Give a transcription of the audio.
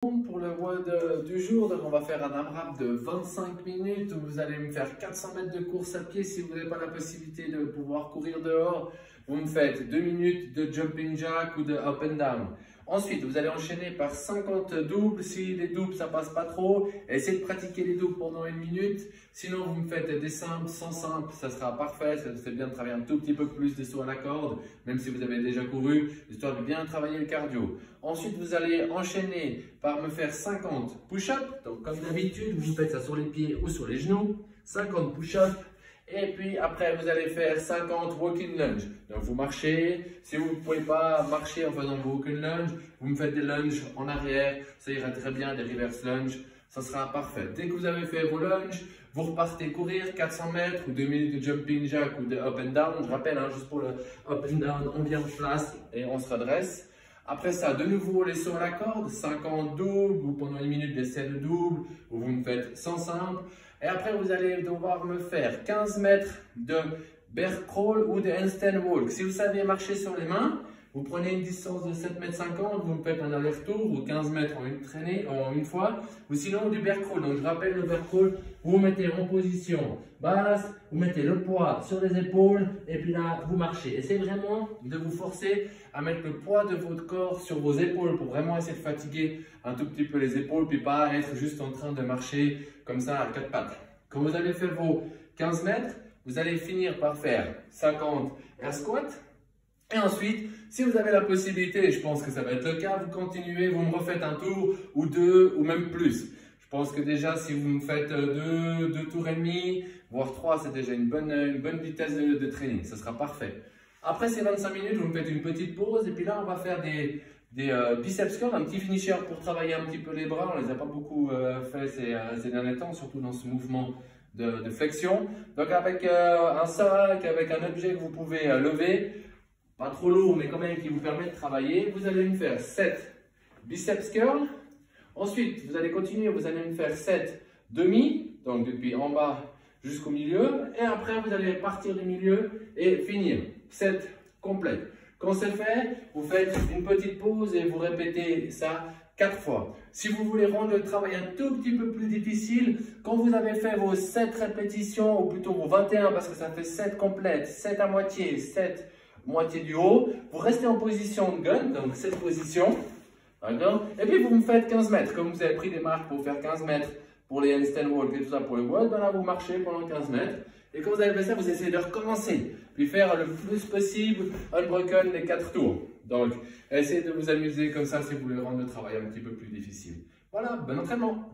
Pour le WOD du jour, donc on va faire un AMRAP de 25 minutes où vous allez me faire 400 mètres de course à pied. Si vous n'avez pas la possibilité de pouvoir courir dehors, vous me faites 2 minutes de jumping jack ou de up and down. Ensuite, vous allez enchaîner par 50 doubles. Si les doubles ça passe pas trop, essayez de pratiquer les doubles pendant 1 minute. Sinon, vous me faites des simples, sans simples, ça sera parfait. Ça fait bien de travailler un tout petit peu plus de sauts à la corde, même si vous avez déjà couru, histoire de bien travailler le cardio. Ensuite, vous allez enchaîner par me faire 50 push-ups. Donc, comme d'habitude, vous faites ça sur les pieds ou sur les genoux. 50 push-ups. Et puis après, vous allez faire 50 walking lunge. Donc vous marchez. Si vous ne pouvez pas marcher en faisant vos walking lunge, vous me faites des lunges en arrière. Ça ira très bien, des reverse lunge. Ça sera parfait. Dès que vous avez fait vos lunges, vous repartez courir 400 mètres ou 2 minutes de jumping jack ou de up and down. Je rappelle, juste pour le up and down, on vient en place et on se redresse. Après ça, de nouveau les sauts à la corde, 50 doubles ou pendant 1 minute d'essai de double où vous me faites 100 simples. Et après, vous allez devoir me faire 15 mètres de bear crawl ou de handstand walk. Si vous savez marcher sur les mains, vous prenez une distance de 7,50 mètres, vous me faites un aller-retour ou 15 mètres en une traînée, en une fois. Ou sinon du bear crawl. Donc je rappelle le bear crawl, vous vous mettez en position basse, vous mettez le poids sur les épaules et puis là, vous marchez. Essayez vraiment de vous forcer à mettre le poids de votre corps sur vos épaules pour vraiment essayer de fatiguer un tout petit peu les épaules puis pas être juste en train de marcher comme ça à quatre pattes. Quand vous avez fait vos 15 mètres, vous allez finir par faire 50 air squats. Et ensuite, si vous avez la possibilité, et je pense que ça va être le cas, vous continuez, vous me refaites un tour ou deux ou même plus. Je pense que déjà, si vous me faites deux tours et demi, voire 3, c'est déjà une bonne vitesse de training. Ça sera parfait. Après ces 25 minutes, vous me faites une petite pause et puis là, on va faire des biceps curls, un petit finisher pour travailler un petit peu les bras. On ne les a pas beaucoup fait ces derniers temps, surtout dans ce mouvement de flexion. Donc avec un sac, avec un objet que vous pouvez lever, pas trop lourd, mais quand même qui vous permet de travailler. Vous allez me faire 7 biceps curls. Ensuite, vous allez continuer, vous allez me faire 7 demi, donc depuis en bas jusqu'au milieu. Et après, vous allez partir du milieu et finir 7 complètes. Quand c'est fait, vous faites une petite pause et vous répétez ça 4 fois. Si vous voulez rendre le travail un tout petit peu plus difficile, quand vous avez fait vos 7 répétitions, ou plutôt vos 21, parce que ça fait 7 complètes, 7 à moitié, 7 moitié du haut, vous restez en position de gun, donc cette position, d'accord? Et puis vous me faites 15 mètres, comme vous avez pris des marques pour faire 15 mètres pour les handstand walk et tout ça pour le WOD, ben là vous marchez pendant 15 mètres, et quand vous avez fait ça, vous essayez de recommencer, puis faire le plus possible unbroken les 4 tours. Donc, essayez de vous amuser comme ça si vous voulez rendre le travail un petit peu plus difficile. Voilà, bon entraînement!